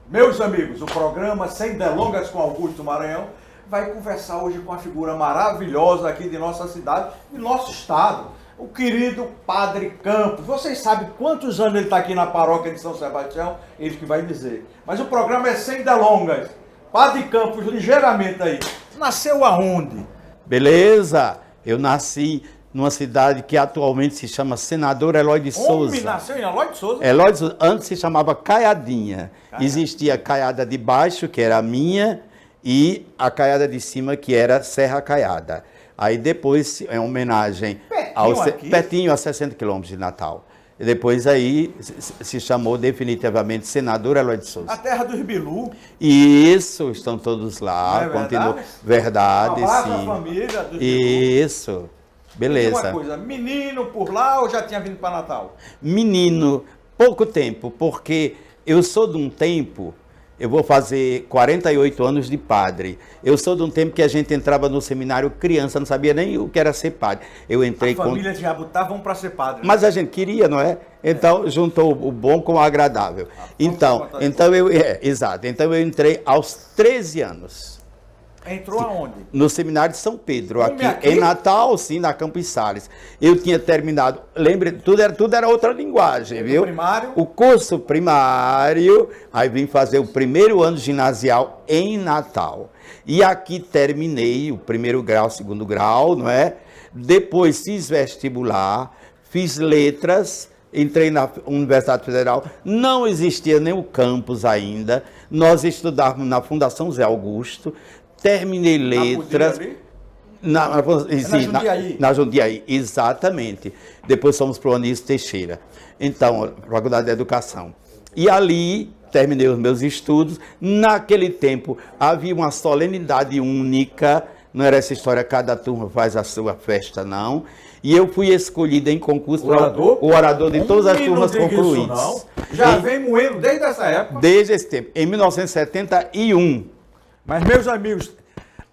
Meus amigos, o programa Sem Delongas com Augusto Maranhão vai conversar hoje com uma figura maravilhosa aqui de nossa cidade, de nosso estado, o querido Padre Campos. Vocês sabem quantos anos ele está aqui na paróquia de São Sebastião? Ele que vai dizer. Mas o programa é Sem Delongas. Padre Campos, ligeiramente aí, nasceu aonde? Beleza, eu nasci numa cidade que atualmente se chama Senador Eloy de Souza. Homem nasceu em Eloy de Souza? Eloy de Souza, antes se chamava Caiadinha. Existia a Caiada de baixo, que era a minha, e a Caiada de cima, que era Serra Caiada. Aí depois, em homenagem pertinho a 60 quilômetros de Natal. E depois aí se chamou definitivamente Senador Eloy de Souza. A terra dos Bilu. Isso, estão todos lá. É continua. Verdade, sim. A família dos Isso. Beleza. Uma coisa, menino por lá ou já tinha vindo para Natal? Menino, pouco tempo, porque eu sou de um tempo, eu vou fazer 48 anos de padre. Eu sou de um tempo que a gente entrava no seminário criança, não sabia nem o que era ser padre. Eu entrei a família já botavam para ser padre. Né? Mas a gente queria, não é? Então, juntou o bom com o agradável. Então eu entrei aos 13 anos. Entrou aonde? No seminário de São Pedro, aqui em Natal, sim, na Campos Sales. Eu tinha terminado, lembre, tudo era outra linguagem, viu? Primário? O curso primário, aí vim fazer o primeiro ano ginasial em Natal. E aqui terminei o primeiro grau, segundo grau, não é? Depois fiz vestibular, fiz letras, entrei na Universidade Federal, não existia nem o campus ainda, nós estudávamos na Fundação Zé Augusto, terminei letras na Jundiaí, exatamente. Depois fomos para o Anísio Teixeira, então, Faculdade de Educação. E ali terminei os meus estudos. Naquele tempo havia uma solenidade única, não era essa história, cada turma faz a sua festa, não. E eu fui escolhido em concurso para o orador de todas as turmas concluídas. Já vem moendo desde essa época? Desde esse tempo, em 1971. Mas, meus amigos,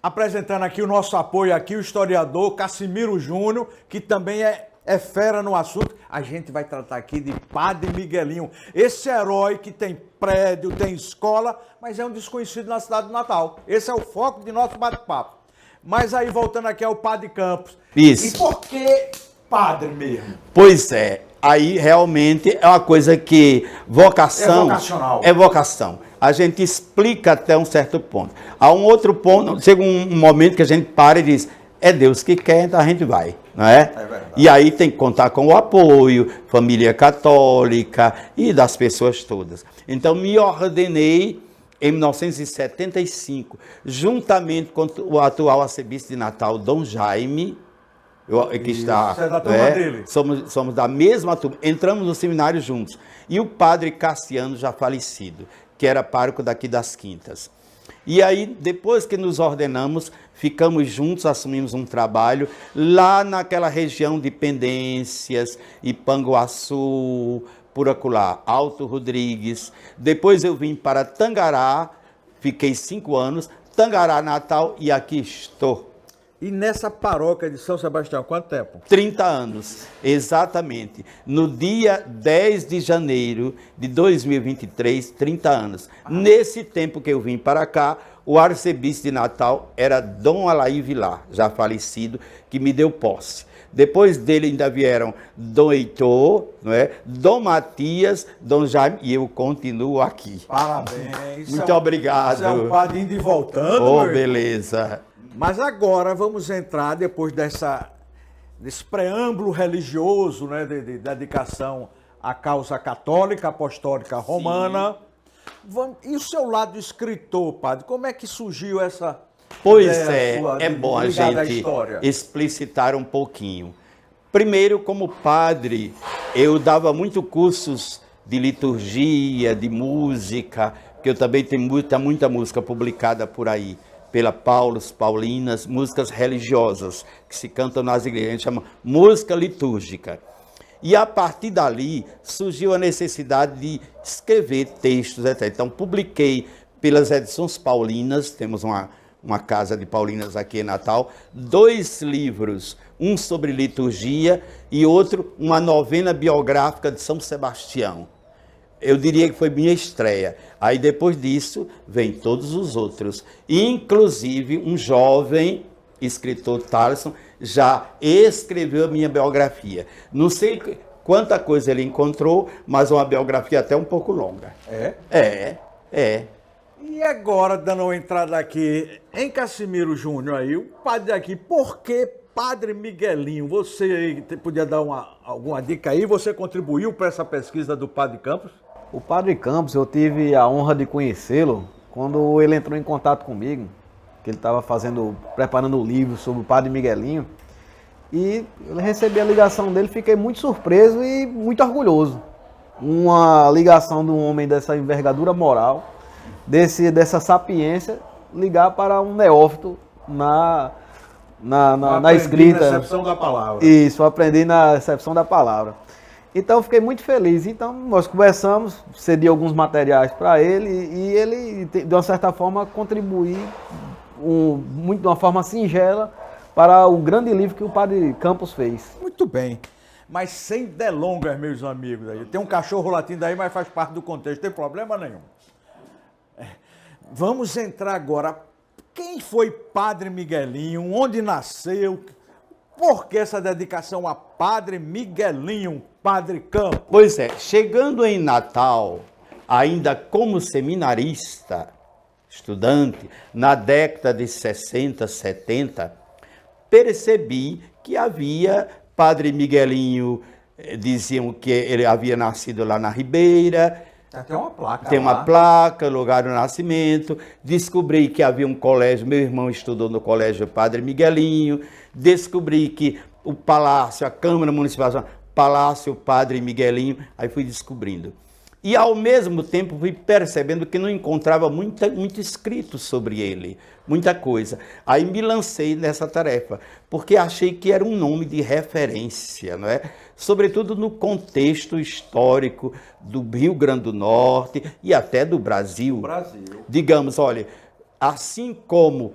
apresentando aqui o nosso apoio aqui, o historiador Cassimiro Júnior, que também é fera no assunto. A gente vai tratar aqui de Padre Miguelinho, esse herói que tem prédio, tem escola, mas é um desconhecido na cidade do Natal. Esse é o foco de nosso bate-papo. Mas aí, voltando aqui ao Padre Campos. Isso. E por que padre mesmo? Pois é, aí realmente é uma coisa que vocação... É vocacional. É vocação. A gente explica até um certo ponto. Há um outro ponto, chega um momento que a gente para e diz, é Deus que quer, então a gente vai, não é? É verdade. E aí tem que contar com o apoio, família católica e das pessoas todas. Então me ordenei em 1975, juntamente com o atual arcebispo de Natal, Dom Jaime, que está... Você é da turma dele? Somos da mesma turma, entramos no seminário juntos. E o padre Cassiano, já falecido, que era pároco daqui das Quintas. E aí, depois que nos ordenamos, ficamos juntos, assumimos um trabalho lá naquela região de Pendências, Ipanguaçu, por acolá, Alto Rodrigues. Depois eu vim para Tangará, fiquei 5 anos, Tangará, Natal, e aqui estou. E nessa paróquia de São Sebastião, quanto tempo? 30 anos, exatamente. No dia 10 de janeiro de 2023, 30 anos. Nesse tempo que eu vim para cá, o arcebispo de Natal era Dom Alaí Vilar, já falecido, que me deu posse. Depois dele ainda vieram Dom Heitor, não é? Dom Matias, Dom Jaime, e eu continuo aqui. Parabéns. Muito obrigado. Você é um padre indo e voltando. Oh, beleza. Mas agora vamos entrar, depois desse preâmbulo religioso, né, de dedicação à causa católica, apostólica romana. E o seu lado escritor, padre, como é que surgiu essa... Pois é bom a gente explicitar um pouquinho. Primeiro, como padre, eu dava muito cursos de liturgia, de música, que eu também tenho muita música publicada por aí, pela Paulos, Paulinas, músicas religiosas, que se cantam nas igrejas, a gente chama música litúrgica. E a partir dali surgiu a necessidade de escrever textos, etc. Então publiquei pelas edições paulinas, temos uma casa de paulinas aqui em Natal, 2 livros, um sobre liturgia e outro, uma novena biográfica de São Sebastião. eu diria que foi minha estreia. Aí depois disso, vem todos os outros. Inclusive, um jovem escritor, Thaleson, já escreveu a minha biografia. Não sei quanta coisa ele encontrou, mas uma biografia até um pouco longa. É. E agora, dando uma entrada aqui em Cassimiro Júnior aí, o padre aqui, por que Padre Miguelinho? Você aí podia dar alguma dica aí? Você contribuiu para essa pesquisa do Padre Campos? O Padre Campos, eu tive a honra de conhecê-lo quando ele entrou em contato comigo, que ele estava preparando o livro sobre o Padre Miguelinho, e eu recebi a ligação dele, fiquei muito surpreso e muito orgulhoso. Uma ligação de um homem dessa envergadura moral, dessa sapiência, ligar para um neófito na escrita. Na recepção da palavra. Isso, aprendi na recepção da palavra. Então eu fiquei muito feliz. Então nós conversamos, cedi alguns materiais para ele e ele, de uma certa forma, contribuiu de uma forma singela para o grande livro que o Padre Campos fez. Muito bem. Mas sem delongas, meus amigos. Aí. Tem um cachorro latindo aí, mas faz parte do contexto. Não tem problema nenhum. Vamos entrar agora. Quem foi Padre Miguelinho? Onde nasceu? Por que essa dedicação a Padre Miguelinho, Padre Campos? Pois é, chegando em Natal, ainda como seminarista, estudante, na década de 60, 70, percebi que havia Padre Miguelinho, diziam que ele havia nascido lá na Ribeira. Tem uma placa. Tem uma placa, lugar do nascimento. Descobri que havia um colégio, meu irmão estudou no colégio Padre Miguelinho. Descobri que o palácio, a Câmara Municipal, Palácio Padre Miguelinho. Aí fui descobrindo. E ao mesmo tempo fui percebendo que não encontrava muito escrito sobre ele, muita coisa. Aí me lancei nessa tarefa, porque achei que era um nome de referência, não é? Sobretudo no contexto histórico do Rio Grande do Norte e até do Brasil. Digamos, olha, assim como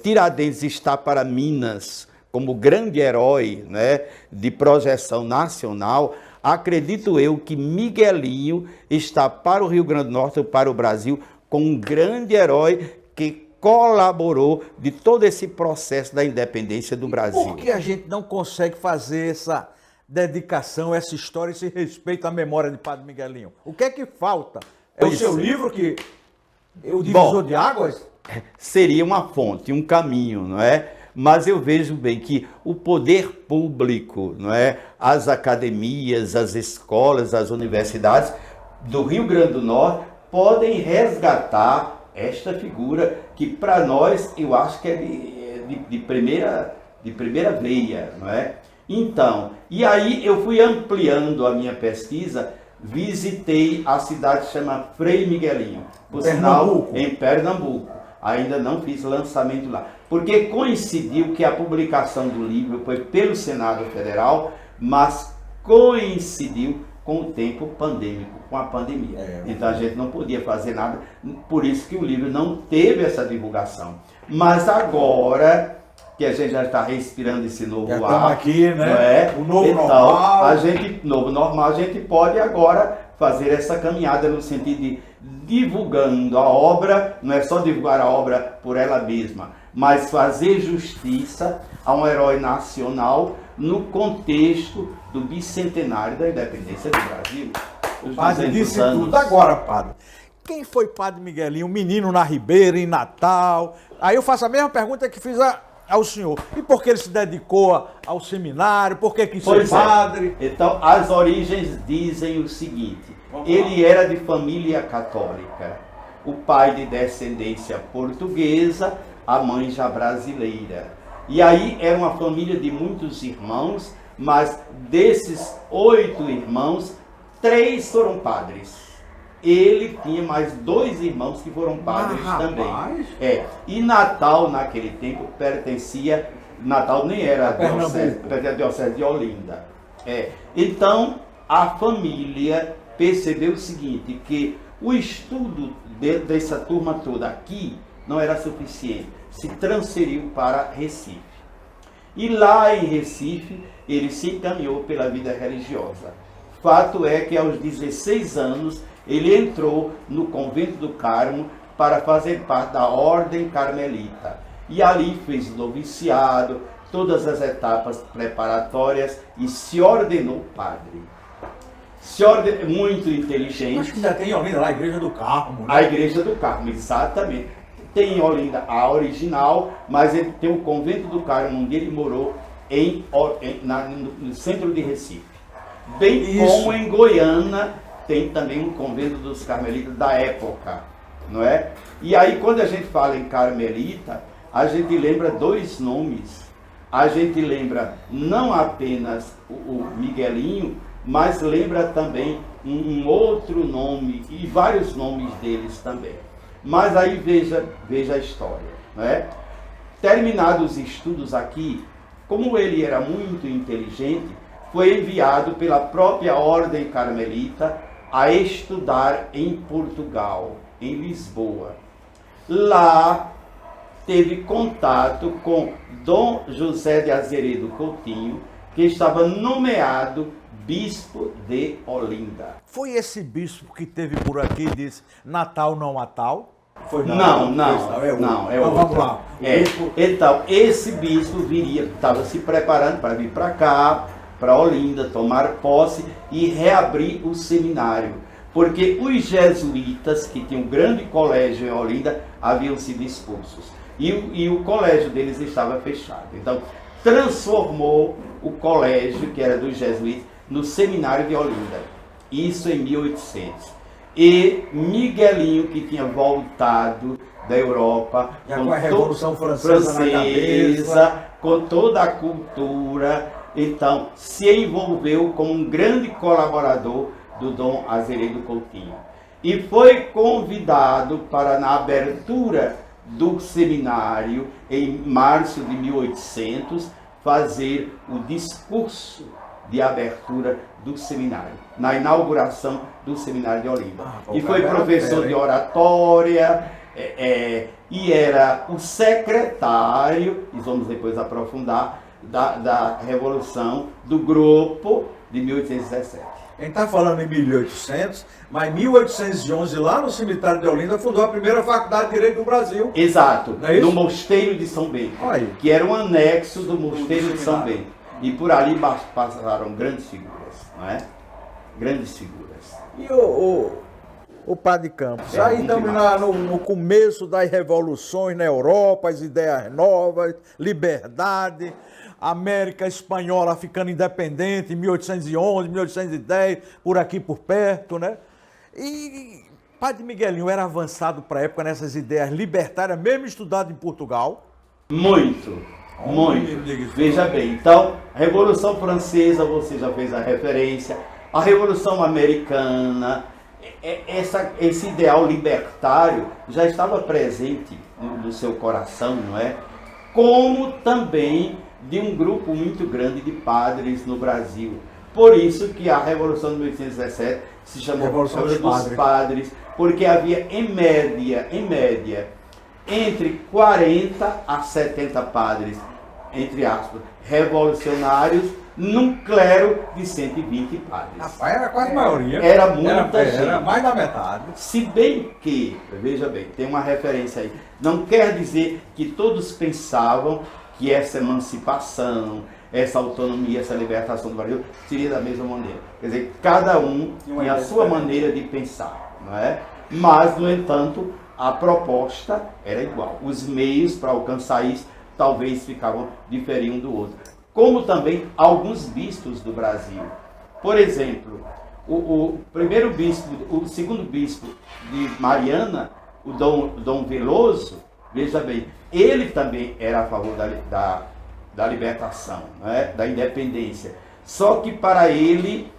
Tiradentes está para Minas como grande herói, né, de projeção nacional, acredito eu que Miguelinho está para o Rio Grande do Norte, para o Brasil, como um grande herói que colaborou de todo esse processo da independência do Brasil. Por que a gente não consegue fazer essa dedicação, essa história, esse respeito à memória de Padre Miguelinho? O que é que falta? É o seu livro que o divisor de águas? Seria uma fonte, um caminho, não é? Mas eu vejo bem que o poder público, não é? As academias, as escolas, as universidades do Rio Grande do Norte podem resgatar esta figura que para nós eu acho que é de primeira veia, não é? Então, e aí eu fui ampliando a minha pesquisa, visitei a cidade que chama Frei Miguelinho, por sinal, em Pernambuco. Ainda não fiz lançamento lá, porque coincidiu que a publicação do livro foi pelo Senado Federal, mas coincidiu com o tempo pandêmico, com a pandemia. Então a gente não podia fazer nada, por isso que o livro não teve essa divulgação. Mas agora que a gente já está respirando esse novo ar, aqui, né? O novo então, normal. A gente pode agora fazer essa caminhada no sentido de divulgando a obra, não é só divulgar a obra por ela mesma, mas fazer justiça a um herói nacional no contexto do bicentenário da independência do Brasil. O padre disse tudo. Agora, padre, quem foi Padre Miguelinho, um menino na Ribeira, em Natal? Aí eu faço a mesma pergunta que fiz ao senhor. E por que ele se dedicou ao seminário? Por que quis ser padre? Então, as origens dizem o seguinte: ele era de família católica, o pai de descendência portuguesa, a mãe já brasileira. E aí era uma família de muitos irmãos, mas desses 8 irmãos, 3 foram padres. Ele tinha mais 2 irmãos que foram padres também. E Natal, naquele tempo, pertencia... Natal nem era a diocese de Olinda. Então, a família percebeu o seguinte, que o estudo dessa turma toda aqui não era suficiente, se transferiu para Recife. E lá em Recife, ele se encaminhou pela vida religiosa. Fato é que aos 16 anos, ele entrou no convento do Carmo para fazer parte da ordem carmelita. E ali fez noviciado, todas as etapas preparatórias e se ordenou padre. Se ordenou, muito inteligente. Acho que ainda tem em Olinda lá a Igreja do Carmo. Né? A Igreja do Carmo, exatamente. Tem em Olinda a original, mas ele tem o convento do Carmo, onde ele morou no centro de Recife. Bem como em Goiânia tem também um convento dos carmelitas da época, não é? E aí quando a gente fala em carmelita, a gente lembra dois nomes. A gente lembra não apenas o Miguelinho, mas lembra também um outro nome e vários nomes deles também. Mas aí veja a história, não é? Terminados os estudos aqui, como ele era muito inteligente, foi enviado pela própria ordem carmelita a estudar em Portugal, em Lisboa. Lá teve contato com Dom José de Azeredo Coutinho, que estava nomeado bispo de Olinda. Foi esse bispo que teve por aqui e disse Natal não há tal? Foi não, é outro. Vamos lá. Então, esse bispo estava se preparando para vir para cá, para Olinda, tomar posse e reabrir o seminário. Porque os jesuítas, que tinham um grande colégio em Olinda, haviam sido expulsos. E o colégio deles estava fechado. Então, transformou o colégio, que era dos jesuítas, no seminário de Olinda. Isso em 1800. E Miguelinho, que tinha voltado da Europa, com a Revolução Francesa, com toda a cultura, então se envolveu como um grande colaborador do Dom Azeredo Coutinho. E foi convidado para, na abertura do seminário, em março de 1800, fazer o discurso de abertura do seminário, na inauguração do seminário de Olinda. E foi professor de oratória, e era o secretário, e vamos depois aprofundar, da Revolução do grupo de 1817. A gente está falando em 1800, mas em 1811, lá no cemitério de Olinda, fundou a primeira faculdade de Direito do Brasil. Exato, é no Mosteiro de São Bento, que era um anexo do Mosteiro de São Bento. E por ali passaram grandes figuras, não é? Grandes figuras. E o Padre Campos, aí estamos no começo das revoluções na Europa, as ideias novas, liberdade, América Espanhola ficando independente em 1811, 1810, por aqui por perto, né? E Padre Miguelinho era avançado para a época nessas ideias libertárias, mesmo estudado em Portugal? Muito. Veja bem, então, a Revolução Francesa, você já fez a referência, a Revolução Americana, esse ideal libertário já estava presente no seu coração, não é? Como também de um grupo muito grande de padres no Brasil. Por isso que a Revolução de 1817 se chamou Revolução dos Padres, porque havia em média, entre 40 a 70 padres, entre aspas, revolucionários, num clero de 120 padres. Rapaz, era quase a maioria. Era muita gente. Era mais da metade. Se bem que, veja bem, tem uma referência aí, não quer dizer que todos pensavam que essa emancipação, essa autonomia, essa libertação do Brasil seria da mesma maneira. Quer dizer, cada um tem a sua maneira de pensar, não é? Mas, no entanto, a proposta era igual. Os meios para alcançar isso talvez diferiam um do outro. Como também alguns bispos do Brasil. Por exemplo, o segundo bispo de Mariana, o Dom Veloso, veja bem, ele também era a favor da libertação, né, da independência. Só que para ele,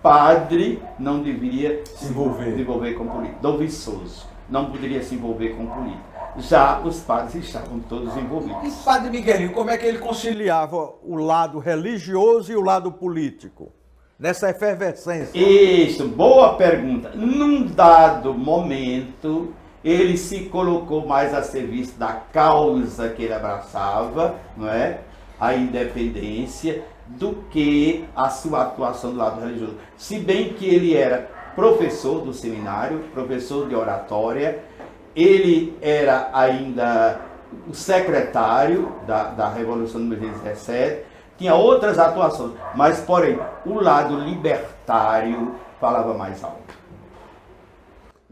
padre não deveria se envolver com política. Dom Viçoso não poderia se envolver com política. Já os padres estavam todos envolvidos. E Padre Miguelinho, como é que ele conciliava o lado religioso e o lado político? Nessa efervescência? Isso, boa pergunta. Num dado momento, ele se colocou mais a serviço da causa que ele abraçava, não é? A independência, do que a sua atuação do lado religioso. Se bem que ele era professor do seminário, professor de oratória. Ele era ainda o secretário da Revolução de 1917, tinha outras atuações, mas, porém, o lado libertário falava mais alto.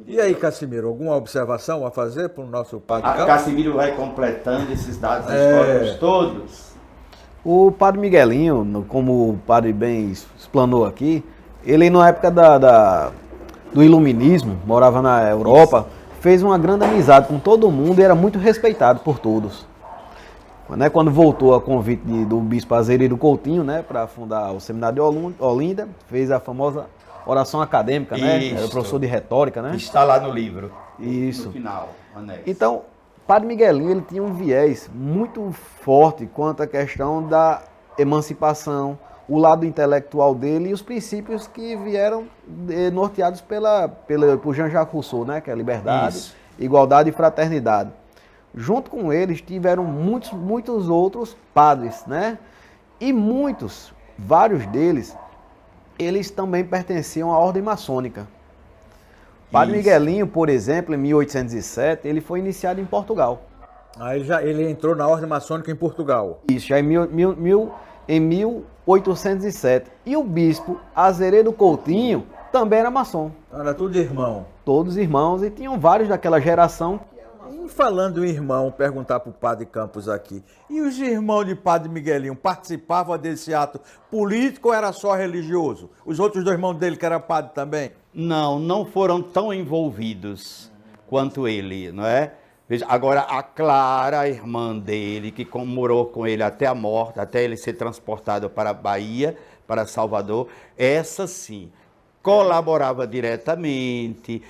E aí, Cassimiro, alguma observação a fazer para o nosso padre Campos? Cassimiro vai completando esses dados históricos todos. O padre Miguelinho, como o padre bem explanou aqui, ele na época do iluminismo, morava na Europa, fez uma grande amizade com todo mundo e era muito respeitado por todos. Quando voltou a convite do bispo Azeredo Coutinho, né, para fundar o seminário de Olinda, fez a famosa oração acadêmica, né? Era professor de retórica, né? Está lá no livro. Isso. No final, anexo. Então, Padre Miguelinho, ele tinha um viés muito forte quanto à questão da emancipação, o lado intelectual dele e os princípios que vieram norteados por Jean-Jacques Rousseau, né? Que é a liberdade, igualdade e fraternidade. Junto com eles tiveram muitos outros padres, né? E vários deles, eles também pertenciam à ordem maçônica. Padre Miguelinho, por exemplo, em 1807, ele foi iniciado em Portugal. Aí ele entrou na ordem maçônica em Portugal. Isso, já em 1807. E o bispo Azeredo Coutinho também era maçom. Era tudo irmão. Todos irmãos, e tinham vários daquela geração. E falando em irmão, perguntar para o padre Campos aqui, e os irmãos de padre Miguelinho participavam desse ato político ou era só religioso? Os outros dois irmãos dele que eram padre também? Não foram tão envolvidos quanto ele, não é? Veja, agora a Clara, a irmã dele, que morou com ele até a morte, até ele ser transportado para a Bahia, para Salvador, essa sim, colaborava diretamente.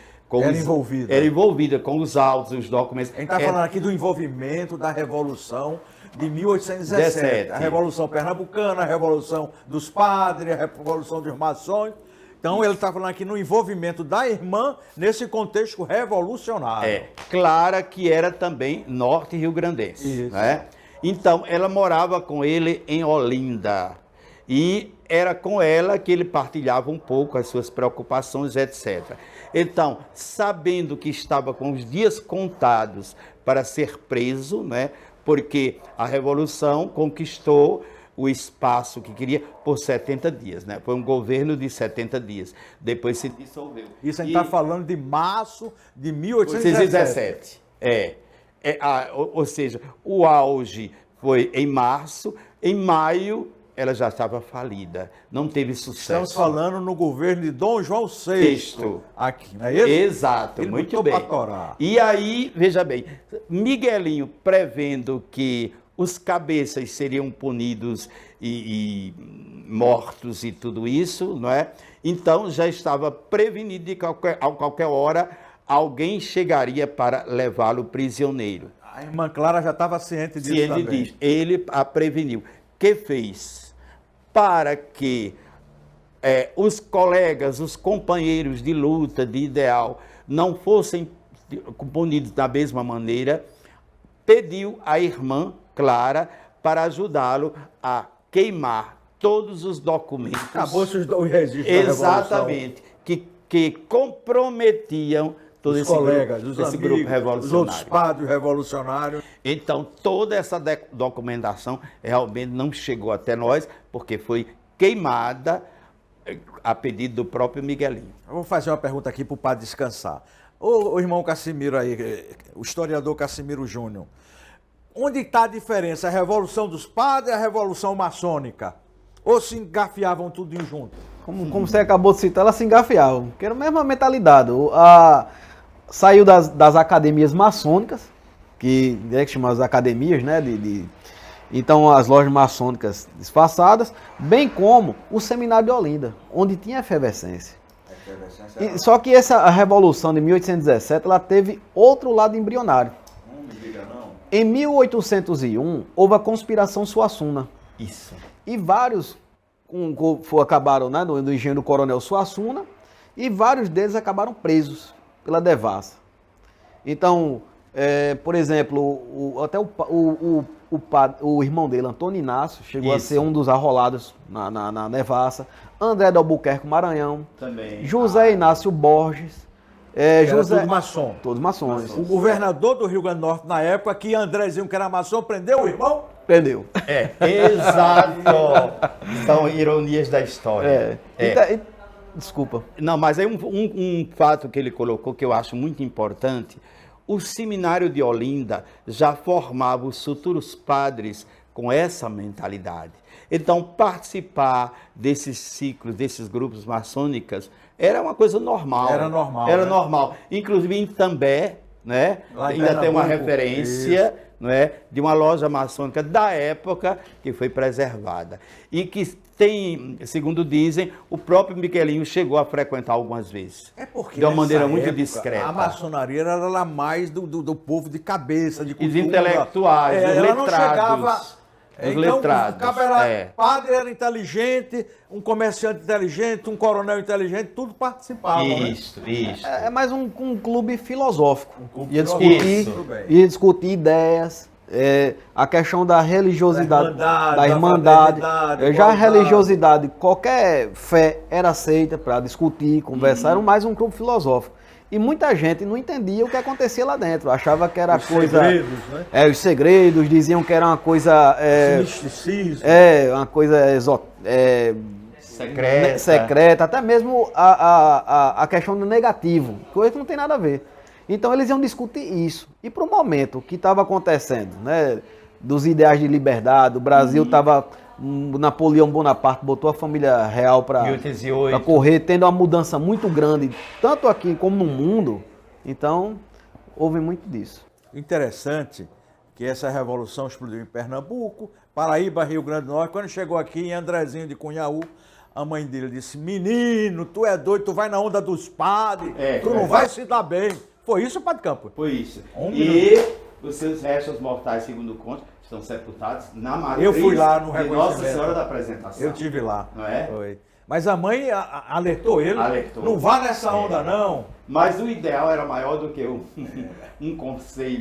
Era envolvida com os autos, os documentos. A gente está falando aqui do envolvimento da Revolução de 1817. A Revolução Pernambucana, a Revolução dos Padres, a Revolução dos Maçons. Então ele está falando aqui no envolvimento da irmã nesse contexto revolucionário. Clara, que era também norte rio-grandense. Né? Então ela morava com ele em Olinda. E era com ela que ele partilhava um pouco as suas preocupações, etc. Então, sabendo que estava com os dias contados para ser preso, né, porque a Revolução conquistou o espaço que queria por 70 dias. Né? Foi um governo de 70 dias. Depois se dissolveu. Isso a gente está falando de março de 1817. Ou seja, o auge foi em março, em maio ela já estava falida, não teve sucesso. Estamos falando no governo de Dom João VI. Aqui, não é isso? Exato, ele muito bem. E aí, veja bem, Miguelinho prevendo que os cabeças seriam punidos e mortos e tudo isso, não é? Então já estava prevenido de a qualquer hora alguém chegaria para levá-lo prisioneiro. A irmã Clara já estava ciente disso também. Ele a preveniu. Que fez? Para que os colegas, os companheiros de luta, de ideal, não fossem punidos da mesma maneira, pediu à irmã Clara para ajudá-lo a queimar todos os documentos. Acabou-se os registros exatamente, que comprometiam todos os colegas, esse grupo revolucionário. Os outros padres revolucionários. Então, toda essa documentação realmente não chegou até nós, porque foi queimada a pedido do próprio Miguelinho. Eu vou fazer uma pergunta aqui para o padre descansar. O irmão Cassimiro aí, o historiador Cassimiro Júnior, onde está a diferença? A Revolução dos Padres e a Revolução Maçônica? Ou se engafiavam tudo junto? Como você acabou de citar, elas se engafiavam, porque era a mesma mentalidade. Saiu das academias maçônicas, que chamam as academias, né? Então as lojas maçônicas disfarçadas, bem como o seminário de Olinda, onde tinha efervescência. Só que a Revolução de 1817, ela teve outro lado embrionário. Em 1801, houve a conspiração Suassuna. Isso. E vários acabaram, né, no engenho do Coronel Suassuna, e vários deles acabaram presos pela devassa. Então, por exemplo, até o o irmão dele, Antônio Inácio, chegou a ser um dos arrolados na Nevassa. André do Albuquerque, Maranhão. Também. José Inácio Borges. Tudo maçom. Todos mações. O governador do Rio Grande do Norte, na época, que Andrezinho, que era maçom, prendeu o irmão? Prendeu. Exato. São ironias da história. Desculpa. Não, mas aí um fato que ele colocou que eu acho muito importante. O seminário de Olinda já formava os futuros padres com essa mentalidade. Então, participar desses ciclos, desses grupos maçônicos, era uma coisa normal. Era normal. Era normal. Inclusive em També, né? Ainda tem uma referência, não é, de uma loja maçônica da época que foi preservada. E que tem, segundo dizem, o próprio Miguelinho chegou a frequentar algumas vezes. Porque de uma maneira muito época, discreta. A maçonaria era lá mais do povo de cabeça, de cultura. Os intelectuais, os ela letrados. Não chegava... Os então, letrados. O padre era inteligente, um comerciante inteligente, um coronel inteligente, tudo participava. Isso. É mais um clube filosófico. Ia discutir ideias, a questão da religiosidade, da irmandade. Já a religiosidade, qualquer fé era aceita para discutir, conversar, era mais um clube filosófico. E muita gente não entendia o que acontecia lá dentro. Achava que era os coisa... segredos, né? Os segredos, diziam que era uma coisa... misticismo. Uma coisa secreta. Até mesmo a questão do negativo, coisa que não tem nada a ver. Então eles iam discutir isso. E para o momento que estava acontecendo, né, dos ideais de liberdade, o Brasil estava... Napoleão Bonaparte botou a família real para correr, tendo uma mudança muito grande, tanto aqui como no mundo. Então, houve muito disso. Interessante que essa revolução explodiu em Pernambuco, Paraíba, Rio Grande do Norte. Quando chegou aqui em Andrezinho de Cunhaú, a mãe dele disse: menino, tu é doido, tu vai na onda dos padres, tu não vai se dar bem. Foi isso, Padre Campos? Foi isso. E os seus restos mortais, segundo conta, estão sepultados na matriz. Eu fui lá no reconhecimento. Nossa Senhora da Apresentação. Eu tive lá. Não é? Foi. Mas a mãe alertou ele. Alertou. Não vá nessa onda, não. Mas o ideal era maior do que um conselho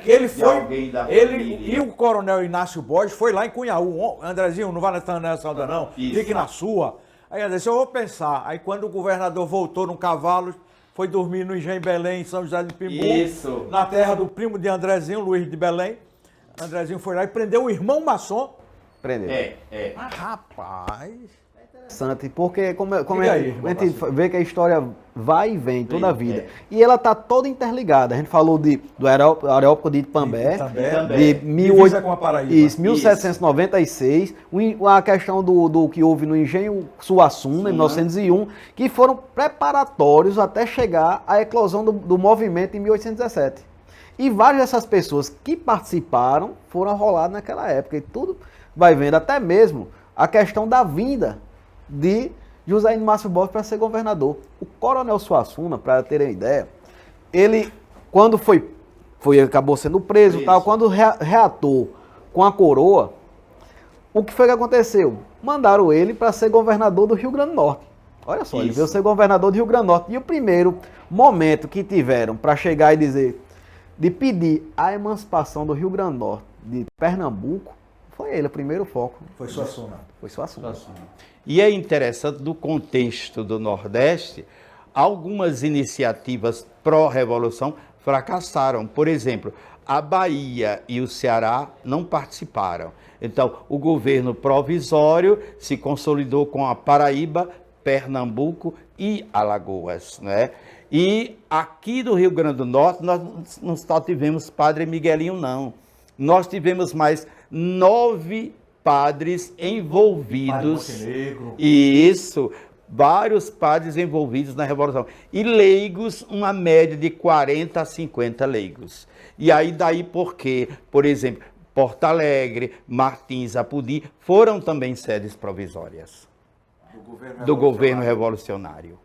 que ele foi, alguém da família. E o coronel Inácio Borges foi lá em Cunhaú. Andrezinho, não vá nessa onda, não. Isso. Fique na sua. Aí ele disse: eu vou pensar. Aí quando o governador voltou no cavalo, foi dormir no Engenho Belém, em São José de Pimbu. Isso. Na terra do primo de Andrezinho, Luiz de Belém. Andrezinho foi lá e prendeu o irmão maçom. Prendeu. Mas, rapaz... Interessante, porque como a gente vê que a história vai e vem toda a vida. E ela está toda interligada. A gente falou do Areópago de Itapambé, de 1796, a questão do que houve no Engenho Suassuna, em 1901, que foram preparatórios até chegar à eclosão do movimento em 1817. E várias dessas pessoas que participaram foram arroladas naquela época. E tudo vai vendo, até mesmo a questão da vinda de José Inácio Borges para ser governador. O coronel Suassuna, para terem uma ideia, ele, quando acabou sendo preso e tal, quando reatou com a coroa, o que foi que aconteceu? Mandaram ele para ser governador do Rio Grande do Norte. Olha só, ele veio ser governador do Rio Grande do Norte. E o primeiro momento que tiveram para chegar e dizer, de pedir a emancipação do Rio Grande do Norte, de Pernambuco, foi ele, o primeiro foco. Foi Suassuna. Foi Suassuna. E é interessante, do contexto do Nordeste, algumas iniciativas pró-revolução fracassaram. Por exemplo, a Bahia e o Ceará não participaram. Então, o governo provisório se consolidou com a Paraíba, Pernambuco e Alagoas, né? E aqui do Rio Grande do Norte, nós não só tivemos Padre Miguelinho, não. Nós tivemos mais 9 padres envolvidos. Padre Montenegro. Isso, vários padres envolvidos na Revolução. E leigos, uma média de 40 a 50 leigos. E aí daí porque, por exemplo, Porto Alegre, Martins, Apudi, foram também sedes provisórias do governo revolucionário.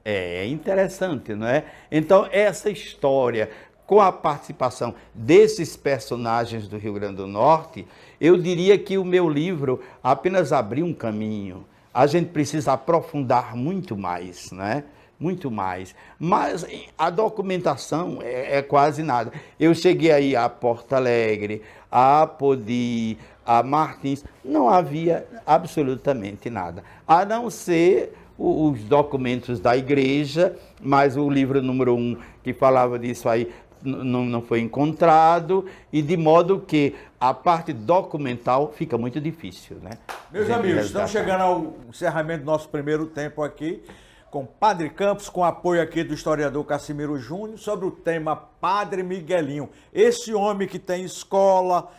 É interessante, não é? Então, essa história, com a participação desses personagens do Rio Grande do Norte, eu diria que o meu livro apenas abriu um caminho. A gente precisa aprofundar muito mais, né? muito mais. Mas a documentação é quase nada. Eu cheguei aí a Porto Alegre, a Apodi, a Martins, não havia absolutamente nada, a não ser os documentos da igreja, mas o livro número 1 que falava disso aí não foi encontrado, e de modo que a parte documental fica muito difícil, né? Meus amigos, estamos chegando ao encerramento do nosso primeiro tempo aqui, com Padre Campos, com apoio aqui do historiador Cassimiro Júnior, sobre o tema Padre Miguelinho. Esse homem que tem escola,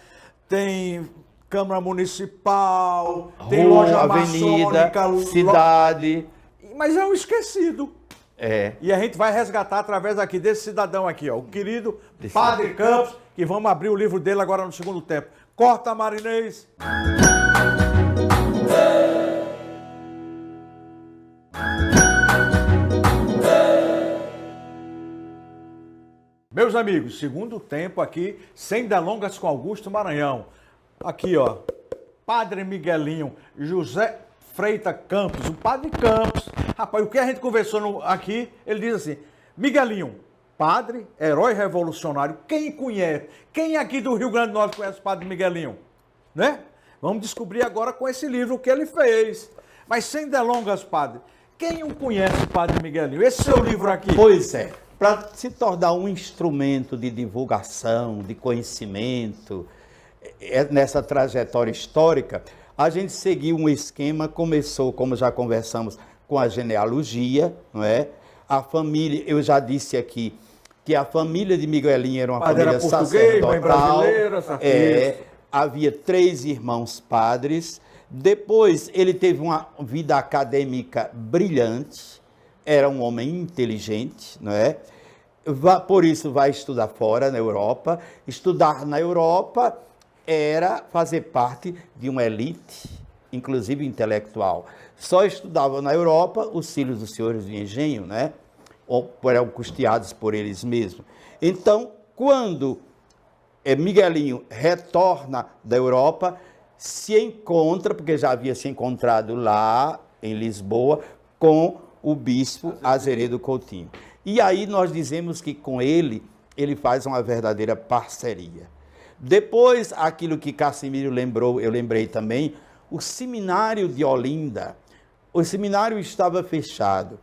tem Câmara Municipal, tem loja avenida, maçônica, cidade. Mas é um esquecido. É. E a gente vai resgatar através aqui desse cidadão aqui, ó, o querido Padre Campos, que vamos abrir o livro dele agora no segundo tempo. Corta, Marinês! Meus amigos, segundo tempo aqui, sem delongas com Augusto Maranhão. Aqui, ó, Padre Miguelinho, José Freitas Campos, o Padre Campos. Rapaz, o que a gente conversou aqui, ele diz assim, Miguelinho, padre, herói revolucionário, quem conhece? Quem aqui do Rio Grande do Norte conhece o Padre Miguelinho? Né? Vamos descobrir agora com esse livro o que ele fez. Mas sem delongas, padre, quem o conhece, Padre Miguelinho? Esse seu livro aqui. Pois é, para se tornar um instrumento de divulgação, de conhecimento, nessa trajetória histórica, a gente seguiu um esquema, começou, como já conversamos, com a genealogia, não é? A família, eu já disse aqui, que a família de Miguelinho era uma família sacerdotal. Havia 3 irmãos padres. Depois ele teve uma vida acadêmica brilhante, era um homem inteligente, não é? Por isso vai estudar fora, na Europa. Estudar na Europa era fazer parte de uma elite, inclusive intelectual. Só estudavam na Europa os filhos dos senhores de engenho, né? Ou eram custeados por eles mesmos. Então, quando Miguelinho retorna da Europa, se encontra, porque já havia se encontrado lá em Lisboa, com o bispo Azeredo Coutinho. E aí nós dizemos que com ele faz uma verdadeira parceria. Depois, aquilo que Cassimiro lembrou, eu lembrei também, o seminário de Olinda. O seminário estava fechado.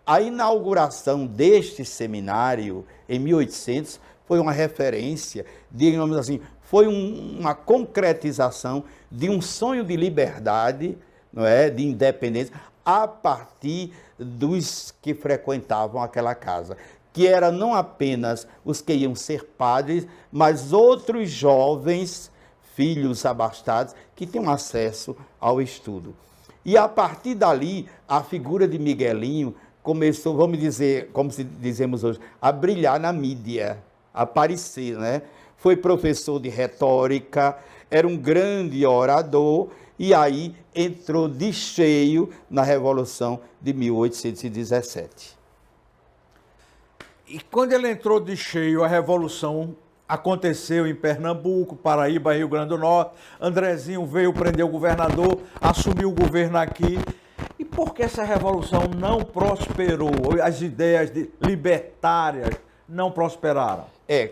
A inauguração deste seminário, em 1800, foi uma referência, digamos assim, foi uma concretização de um sonho de liberdade, não é, de independência, a partir dos que frequentavam aquela casa, que era não apenas os que iam ser padres, mas outros jovens, filhos abastados, que tinham acesso ao estudo. E a partir dali, a figura de Miguelinho começou, vamos dizer, como dizemos hoje, a brilhar na mídia, a aparecer, né? Foi professor de retórica, era um grande orador, e aí entrou de cheio na Revolução de 1817. E quando ele entrou de cheio, a Revolução aconteceu em Pernambuco, Paraíba, Rio Grande do Norte. Andrezinho veio prender o governador, assumiu o governo aqui. E por que essa Revolução não prosperou? As ideias libertárias não prosperaram?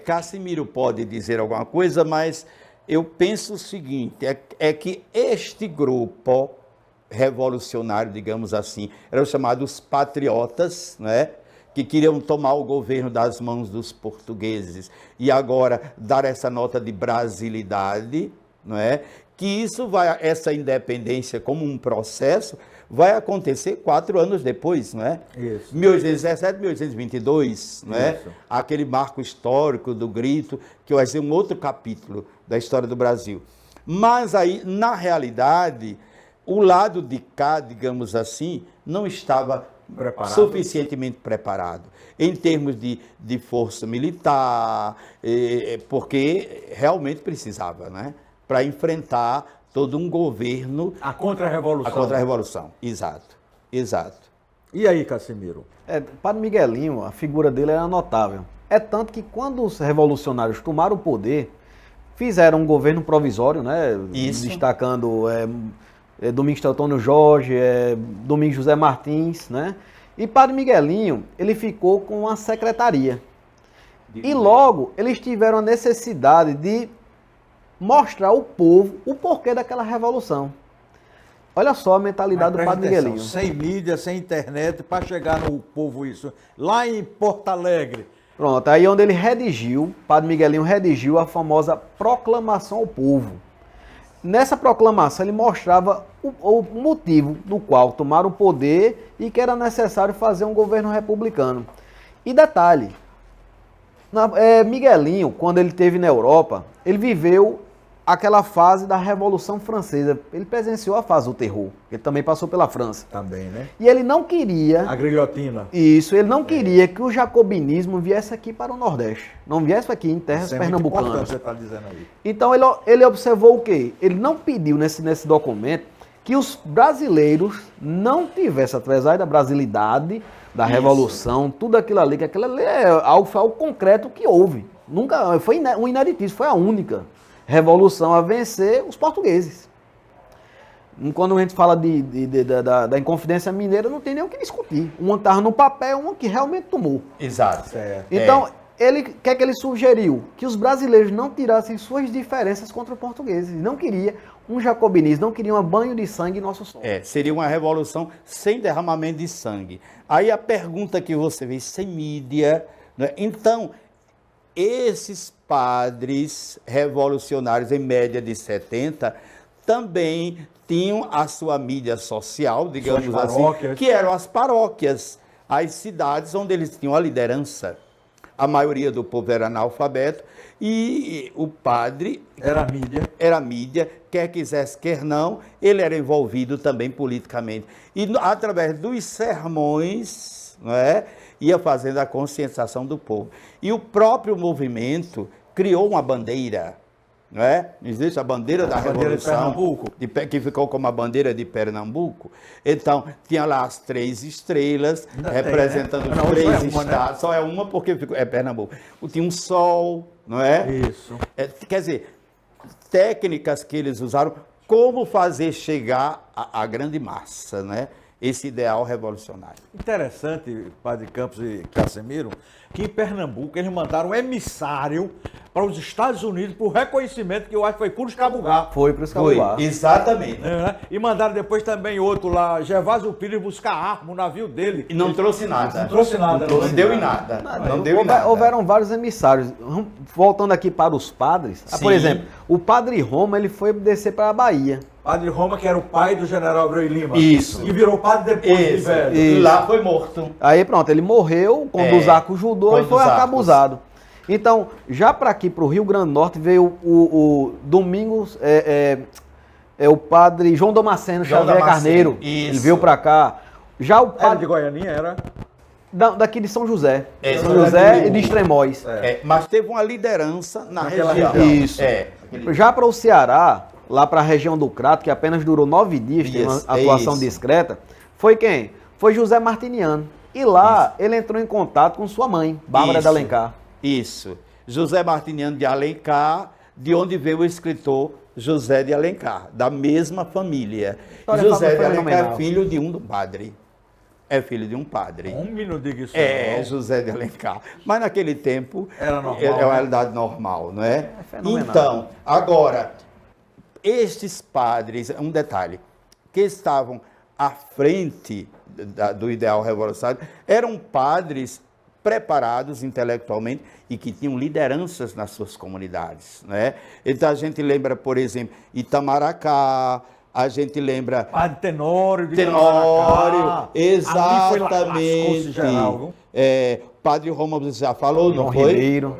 Cassimiro pode dizer alguma coisa, mas eu penso o seguinte, é que este grupo revolucionário, digamos assim, eram chamados patriotas, né? Que queriam tomar o governo das mãos dos portugueses e agora dar essa nota de brasilidade, não é? Que essa independência como um processo vai acontecer 4 anos depois, não é? Isso. 1817, 1822, não é? Isso. Aquele marco histórico do grito, que vai ser um outro capítulo da história do Brasil. Mas aí, na realidade, o lado de cá, digamos assim, não estava suficientemente preparado em termos de força militar, porque realmente precisava, né? Para enfrentar todo um governo... A contra-revolução. A contra-revolução, exato, exato. E aí, Cassimiro? Padre Miguelinho, a figura dele era notável. É tanto que quando os revolucionários tomaram o poder, fizeram um governo provisório, né? Isso. Destacando Domingos Teotônio Jorge, Domingos José Martins, né? E Padre Miguelinho, ele ficou com uma secretaria. E logo, eles tiveram a necessidade de mostrar ao povo o porquê daquela revolução. Olha só a mentalidade do Padre Miguelinho. Sem mídia, sem internet, para chegar no povo isso. Lá em Porto Alegre. Pronto, aí onde ele redigiu, Padre Miguelinho redigiu a famosa proclamação ao povo. Nessa proclamação ele mostrava o motivo do qual tomaram o poder e que era necessário fazer um governo republicano. E detalhe, Miguelinho, quando ele esteve na Europa, ele viveu aquela fase da Revolução Francesa. Ele presenciou a fase do terror. Ele também passou pela França. Também, né? E ele não queria... A grilhotina. Isso, ele não queria que o jacobinismo viesse aqui para o Nordeste. Não viesse aqui em terras pernambucanas. Muito importante você está dizendo aí. Então ele observou o quê? Ele não pediu nesse documento que os brasileiros não tivessem, apesar da brasilidade, da Revolução, tudo aquilo ali, que aquilo ali foi algo concreto que houve. Nunca, foi um ineditício, foi a única revolução a vencer os portugueses. Quando a gente fala da Inconfidência Mineira, não tem nem o que discutir. Uma estava no papel, uma que realmente tomou. Exato. Então, o que é que ele sugeriu? Que os brasileiros não tirassem suas diferenças contra os portugueses. Não queria um jacobinismo, não queria um banho de sangue em nosso solo. Seria uma revolução sem derramamento de sangue. Aí a pergunta que você fez, sem mídia, né? Então, esses padres revolucionários, em média de 70, também tinham a sua mídia social, digamos assim, que eram as paróquias, as cidades onde eles tinham a liderança. A maioria do povo era analfabeto e o padre... Era mídia. Era mídia, quer quisesse, quer não, ele era envolvido também politicamente. E através dos sermões, não é, ia fazendo a conscientização do povo. E o próprio movimento criou uma bandeira, não é? Existe a bandeira da Revolução, de Pernambuco, que ficou como a bandeira de Pernambuco. Então, tinha lá as 3 estrelas, representando os 3 estados. Né? Só é uma porque é Pernambuco. Tinha um sol, não é? Isso. Quer dizer, técnicas que eles usaram, como fazer chegar à grande massa, né? Esse ideal revolucionário. Interessante, Padre Campos e Casemiro, que em Pernambuco eles mandaram um emissário para os Estados Unidos para o reconhecimento, que eu acho que foi Cruz Cabugá. Foi Cruz Cabugá. Exatamente. E mandaram depois também outro lá, Gervásio Pires, buscar arma, o navio dele. E não trouxe nada. Não trouxe nada. Não deu em nada. Não deu em nada. Houveram vários emissários. Voltando aqui para os padres, por exemplo, o Padre Roma ele foi descer para a Bahia. Padre Roma, que era o pai do general Abreu Lima. Isso. E virou padre depois de velho. E lá foi morto. Aí pronto, ele morreu quando o Zaco judou e foi acabuzado. Então, já para aqui, para o Rio Grande do Norte, veio o Domingos, o padre João Damasceno Xavier Carneiro. Isso. Ele veio para cá. Já o padre... Era de Goianinha, era? Daqui de São José. São José e de Extremóis. Mas teve uma liderança naquela região. Isso. Já para o Ceará, lá para a região do Crato, que apenas durou 9 dias, teve uma atuação discreta, foi quem? Foi José Martiniano. E lá ele entrou em contato com sua mãe, Bárbara de Alencar. Isso. José Martiniano de Alencar, de onde veio o escritor José de Alencar, da mesma família. José de Alencar é filho de um padre. É filho de um padre. Não diga isso. José de Alencar. Mas naquele tempo era normal, é uma realidade normal, não é? Fenomenal. Então, agora, estes padres, um detalhe, que estavam à frente do ideal revolucionário, eram padres preparados intelectualmente e que tinham lideranças nas suas comunidades, né? Então a gente lembra, por exemplo, Itamaracá, a gente lembra... Padre Tenório de Tenório, exatamente. Padre Roma, você já falou, não foi? Ribeiro.